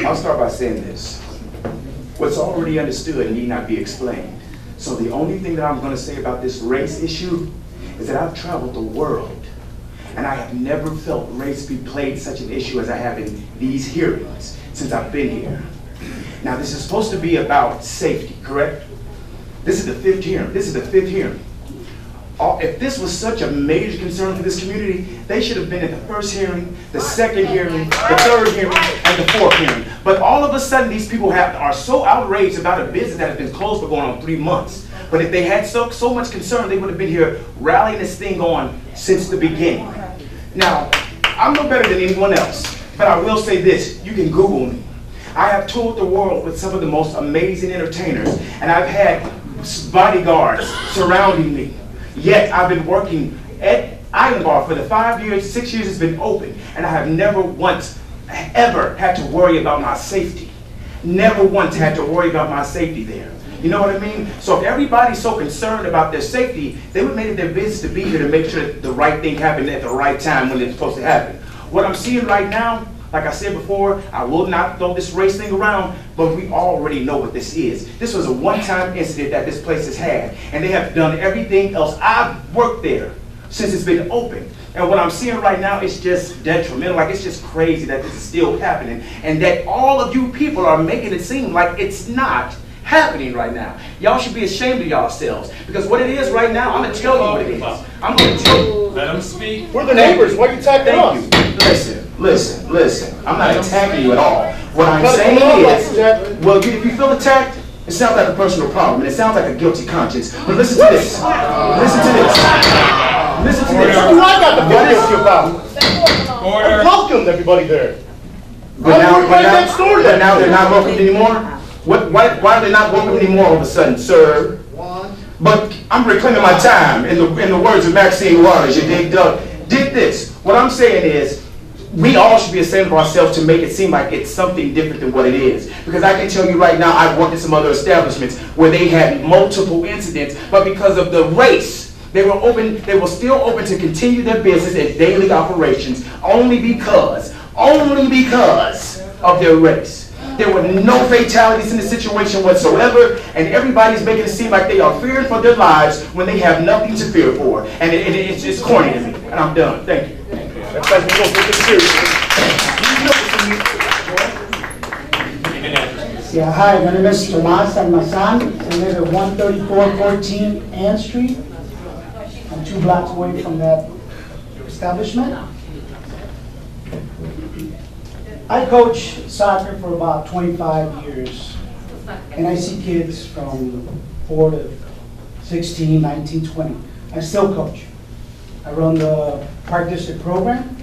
I'll start by saying this. What's already understood need not be explained. So the only thing that I'm going to say about this race issue is that I've traveled the world, and I have never felt race be played such an issue as I have in these hearings since I've been here. Now, this is supposed to be about safety, correct? This is the 5th hearing. If this was such a major concern for this community, they should have been at the first hearing, the second hearing, the third hearing, and the fourth hearing. But all of a sudden, these people are so outraged about a business that has been closed for going on 3 months. But if they had so much concern, they would have been here rallying this thing on since the beginning. Now, I'm no better than anyone else, but I will say this, you can Google me. I have toured the world with some of the most amazing entertainers, and I've had bodyguards surrounding me. Yet I've been working at Island Bar for the 5 years, 6 years it's been open, and I have never once ever had to worry about my safety. Never once had to worry about my safety there. You know what I mean? So if everybody's so concerned about their safety, they would make it their business to be here to make sure that the right thing happened at the right time when it's supposed to happen. What I'm seeing right now, like I said before, I will not throw this race thing around, but we already know what this is. This was a one-time incident that this place has had, and they have done everything else. I've worked there since it's been open. And what I'm seeing right now is just detrimental. Like, it's just crazy that this is still happening, and that all of you people are making it seem like it's not happening right now. Y'all should be ashamed of yourselves, because what it is right now, I'm going to tell you what it is. I'm going to tell you. Let them speak. We're the neighbors. Why are you attacking us? Listen. I'm not attacking you at all. What I'm saying is, well, if you feel attacked, it sounds like a personal problem, and it sounds like a guilty conscience. But listen to this. Listen to this. Listen to this. What I got to feel guilty about? Order. I welcomed everybody there. But now they're not welcomed anymore? Why are they not welcome anymore all of a sudden, sir? But I'm reclaiming my time, in the words of Maxine Waters, you dig, Doug? Dig this. What I'm saying is, we all should be ashamed of ourselves to make it seem like it's something different than what it is. Because I can tell you right now, I've worked at some other establishments where they had multiple incidents, but because of the race, they were still open to continue their business and daily operations only because of their race. There were no fatalities in the situation whatsoever, and everybody's making it seem like they are fearing for their lives when they have nothing to fear for. And it's just corny to me. And I'm done. Thank you. That's like we don't take it seriously. Yeah, hi, my name is Tomas Almazan. I live at 13414 Ann Street. I'm 2 blocks away from that establishment. I coach soccer for about 25 years, and I see kids from 4 to 16, 19, 20. I still coach. I run the Park District program.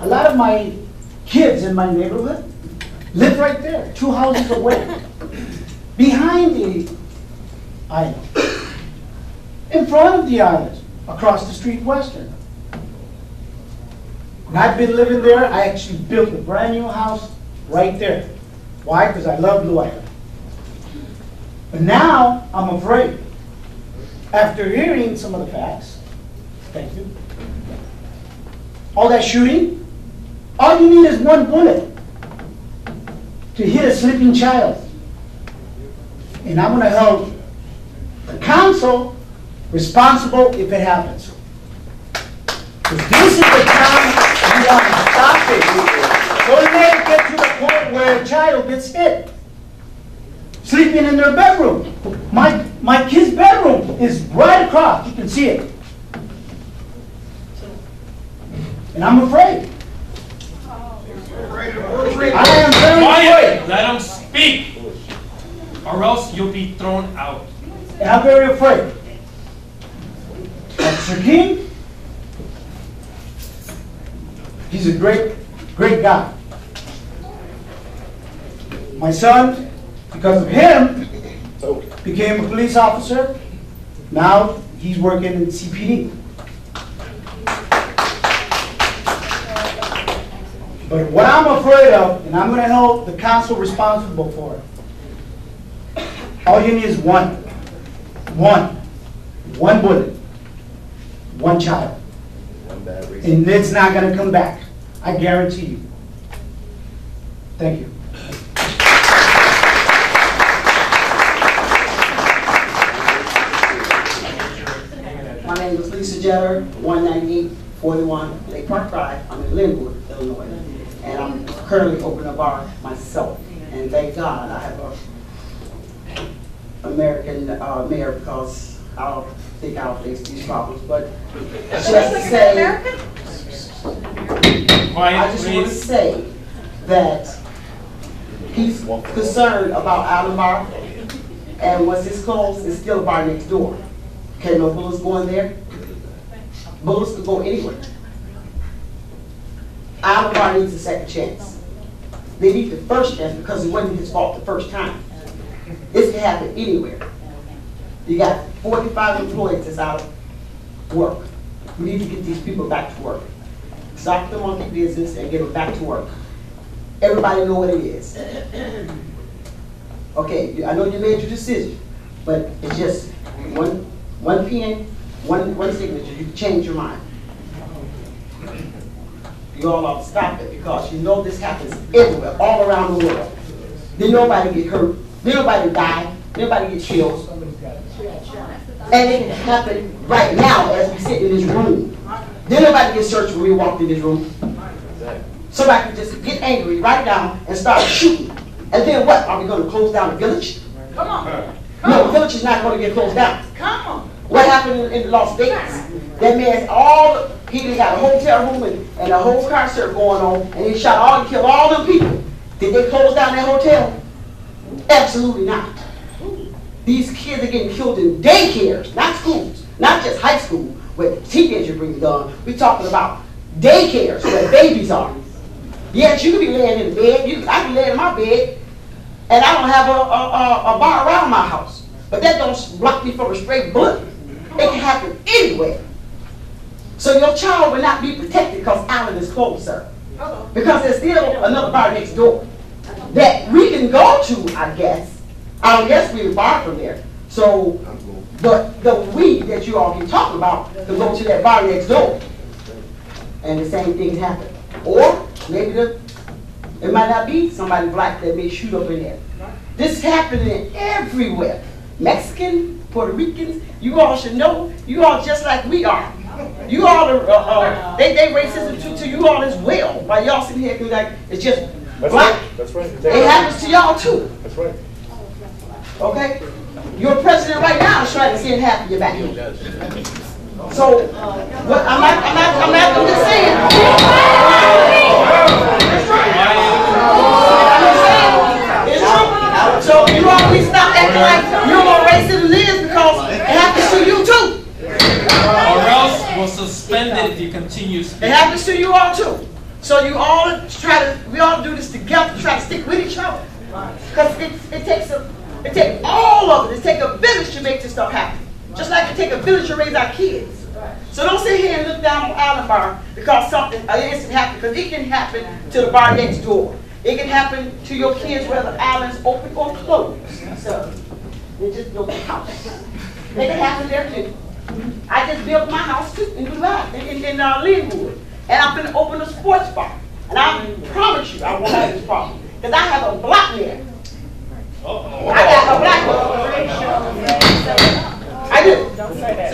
A lot of my kids in my neighborhood live right there, 2 houses away, behind the island, in front of the island, across the street western. And I've been living there. I actually built a brand new house right there. Why? Because I love Blue Island. But now I'm afraid. After hearing some of the facts, thank you, all that shooting, all you need is 1 bullet to hit a sleeping child. And I'm going to hold the council responsible if it happens. Because this is the time we want to stop it. Don't let it get to the point where a child gets hit. Sleeping in their bedroom. My kid's bedroom is right across. You can see it. And I'm afraid. I am very afraid. Let them speak, or else you'll be thrown out. And I'm very afraid. Officer King, he's a great guy. My son, because of him, became a police officer. Now he's working in CPD. But what I'm afraid of, and I'm going to hold the council responsible for it, all you need is one bullet, 1 child. And it's not going to come back. I guarantee you. Thank you. My name is Lisa Jetter, 19841 Lake Park Drive. I'm in Linwood, Illinois. And I'm currently opening a bar myself. And thank God I have an American mayor, because think I'll face these problems, but just to say, I just want to say that he's concerned about Island Bar, and once it's closed, it's still a bar next door. Okay, no bullets going there. Bullets could go anywhere. Island Bar needs a second chance. They need the first chance because it wasn't his fault the first time. This can happen anywhere. You got 45 employees that's out of work. We need to get these people back to work. Stop the monkey business and get them back to work. Everybody know what it is. Okay, I know you made your decision, but it's just one pen, one signature. You can change your mind. You all ought to stop it because you know this happens everywhere, all around the world. Then nobody get hurt, then nobody die, then nobody get killed. And it can happen right now as we sit in this room. Then nobody gets searched when we walked in this room. Somebody can just get angry right now and start shooting. And then what? Are we going to close down the village? Come on. No, the village is not going to get closed down. Come on. What happened in Las Vegas? That man, he got a hotel room and a whole concert going on, and he shot killed all them people. Did they close down that hotel? Absolutely not. These kids are getting killed in daycares, not schools, not just high school, where teenagers bring the gun. We're talking about daycares where babies are. Yes, you can be laying in the bed. I can lay in my bed, and I don't have a bar around my house. But that don't block me from a straight bullet. It can happen anywhere. So your child will not be protected because Allen is closed, sir. Because there's still another bar next door that we can go to, I guess. I don't guess we can bar from there. So, but the weed that you all keep talking about can go to that bar next door. And the same things happen. Or maybe it might not be somebody black that may shoot up in there. This is happening everywhere. Mexican, Puerto Ricans, you all should know, you all just like we are. You all are, they racism to you all as well. While y'all sitting here like it's just black. Right. That's right. It happens to y'all too. That's right. Okay? Your president right now is trying to send half of your back. So, what I'm just saying. It's true. So you always stop acting like you know what racism is because it happens to you too. Or else we'll suspend it if you continue speaking. It happens to you all too. So you all we all do this together, try to stick with each other. Because it takes all of it. It takes a village to make this stuff happen. Just like it takes a village to raise our kids. So don't sit here and look down on Island Bar because something, an incident happened. Because it can happen to the bar next door. It can happen to your kids whether the island's open or closed. So they just built a house. It can happen there too. I just built my house too in Dubai, in Linwood. And I'm going to open a sports bar. And I promise you I won't have this problem. Because I have a black man. I got a black one. I do.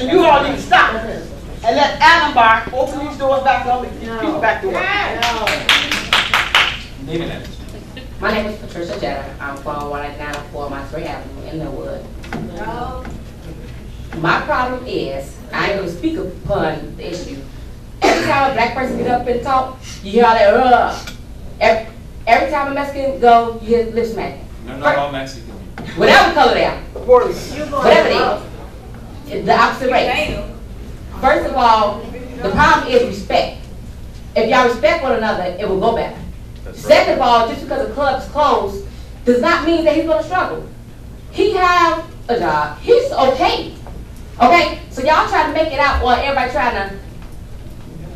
So you all need to stop and let Island Bar open these doors back up and get people back to work. Name and address. My name is Patricia Jetta. I'm from 199 Monterey Avenue in Linwood. My problem is, I ain't going to speak upon the issue. Every time a black person get up and talk, you hear all that, every time a Mexican go, you hear lip smacking. No, not all Mexican. Whatever color they are. Whatever they are. It's the opposite race. First of all, the problem is respect. If y'all respect one another, it will go better. Second of all, just because a club's closed does not mean that he's going to struggle. He have a job. He's okay. Okay? So y'all trying to make it out, or everybody trying to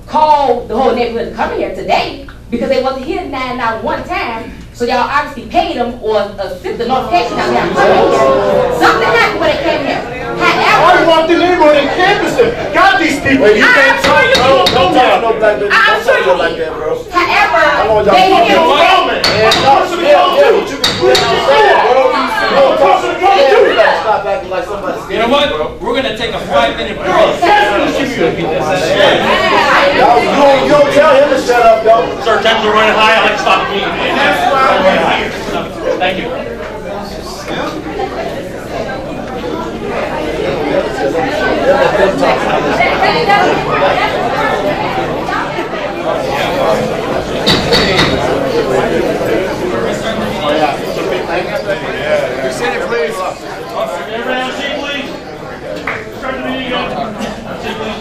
call the whole neighborhood to come here today because they wasn't here not one time. So y'all obviously paid them or sent the notification out there. Something happened when they came here. I want the neighborhood and campus them. Got these people. Wait, you can't talk. Don't talk no black people. I'm sure you like that, bro. However, they didn't get man. Stop acting like somebody's You know what? We're going to take a 5-minute break. You don't tell him to shut up, though. Sir, temps are running high. I like to stop the meeting. That's why I'm here. Thank you. Christina, please. Everybody have a seat, please. Start the meeting again. Seat, please.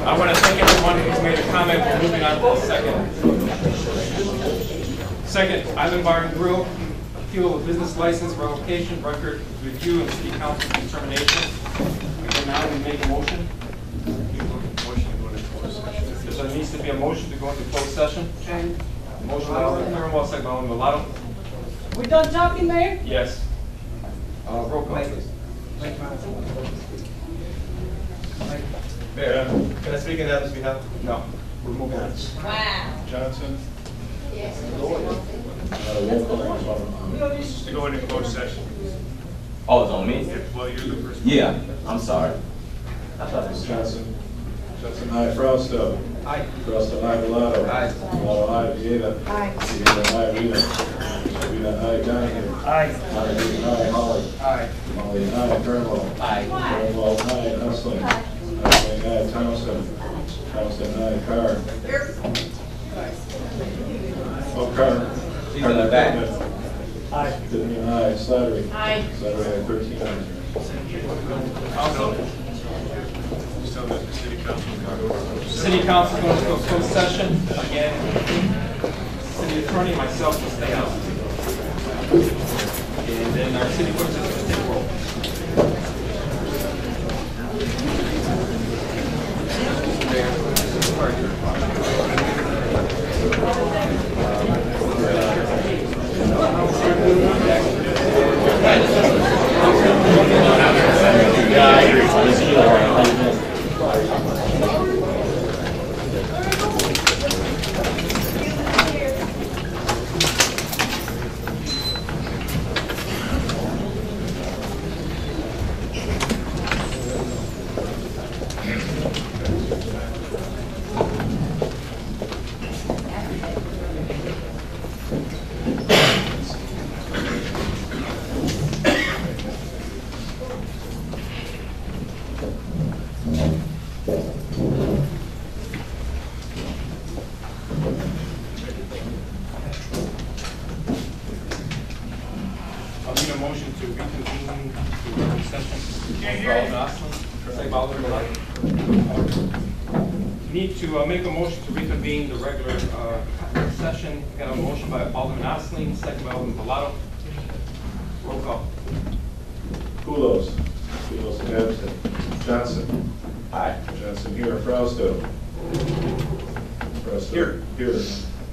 I want to thank everyone who's made a comment. We're moving on to the second Island Bar and Grill, appeal of business license revocation, record review, and city council determination. And now we make a motion. There needs to be a motion to go into closed session. Motion by Alderman Thurmwell, second by Alderman Mulatto. We done talking, Mayor? Yes. Roll call, please. Mayor, can I speak in Adam's behalf? No. We're moving on. Wow. Johnson? Yes. To go into closed session. Oh, it's on me? Well, you're the first. Yeah, I'm sorry. I thought it was Johnson. Johnson, aye. Frausto. Aye. Frausto, aye. Mulatto. Aye. Mulatto, aye. Vieta. Aye. Vieta, aye. Rita. Rita, aye. Donahue. Aye. Donahue, aye. Holly. Aye. Molly, aye. Turnbull. Aye. Turnbull, aye. Hustling. Hustling, aye. Thompson. Thompson, aye. Carr. Oh, Carr. He's in the back. Aye. Pittman, aye. Slattery. Aye. Slattery, aye. 13 ayes. City council is going to go closed session. Again, city attorney, myself will stay out. And then our city clerk is going to take roll. Yeah, I agree. I'll need a motion to reconvene the working session. Second by Alderman Mulatto. Need to make a motion to reconvene the regular session. Got a motion by Alderman Osling, second by Alderman Mulatto. Roll call. Kulos. Kulos absent. Johnson. Aye. Johnson here. Frausto. Frausto. Here. Here.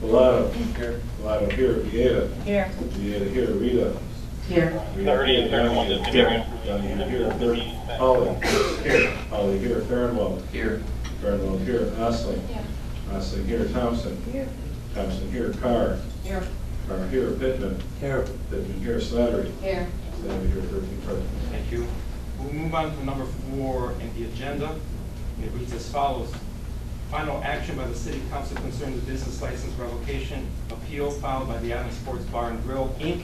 Mulatto. Here. Mulatto here. Vieta. Here. Vieta here. Rita. Here. 30 and 31 is Here. Donahue here. Holly. Here. Holly here. Farnwell. Here. Farnwell here. Osling. Osling here. Thompson. Here. Thompson here. Carr. Here. Carr here. Pittman. Here. Pittman here. Slattery. Here. Slattery here. 13 present. Thank you. We'll move on to number 4 in the agenda. It reads as follows. Final action by the City Council concerning the business license revocation appeal filed by the Annex Sports Bar and Grill, Inc.,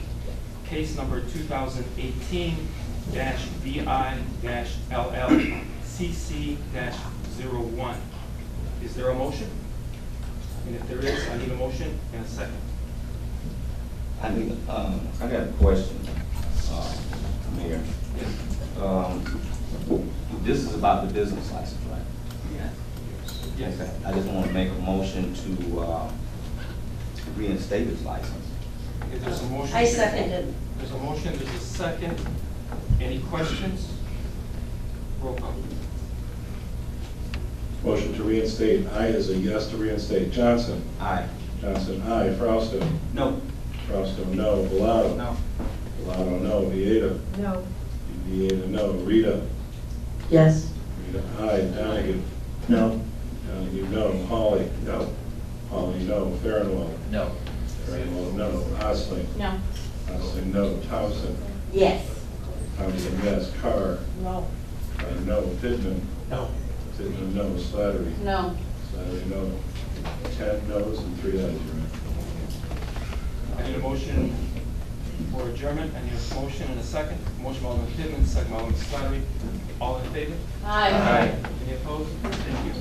case number 2018-VI-LL-CC-01. Is there a motion? And if there is, I need a motion and a second. I got a question, Mayor. This is about the business license, right? Yes. Okay. I just want to make a motion to reinstate his license. If there's a motion. I second it. There's a motion, there's a second. Any questions? Roll call. Motion to reinstate. Aye is a yes to reinstate. Johnson. Aye. Johnson, aye. Frausto. No. Frausto, no. Mulatto. No. Mulatto, no. Vieta. No. Vieta, no. Rita. Yes. Rita, aye. Donahue. No. Donahue, no. Holly. No. Holly, no. Farnwell. No. Farnwell, no. Osling. No. Osling, no. Thompson. Yes. Thompson, yes. Carr. No. Carr, no. Pittman. No. Pittman, no. Slattery. No. Slattery, no. 10 noes and 3 ayes, Your Honor. I need a motion for adjournment. I need a motion and a second. Motion by Alderman Pittman, second by Alderman Slattery. All in favor? Aye. Any opposed? Thank you.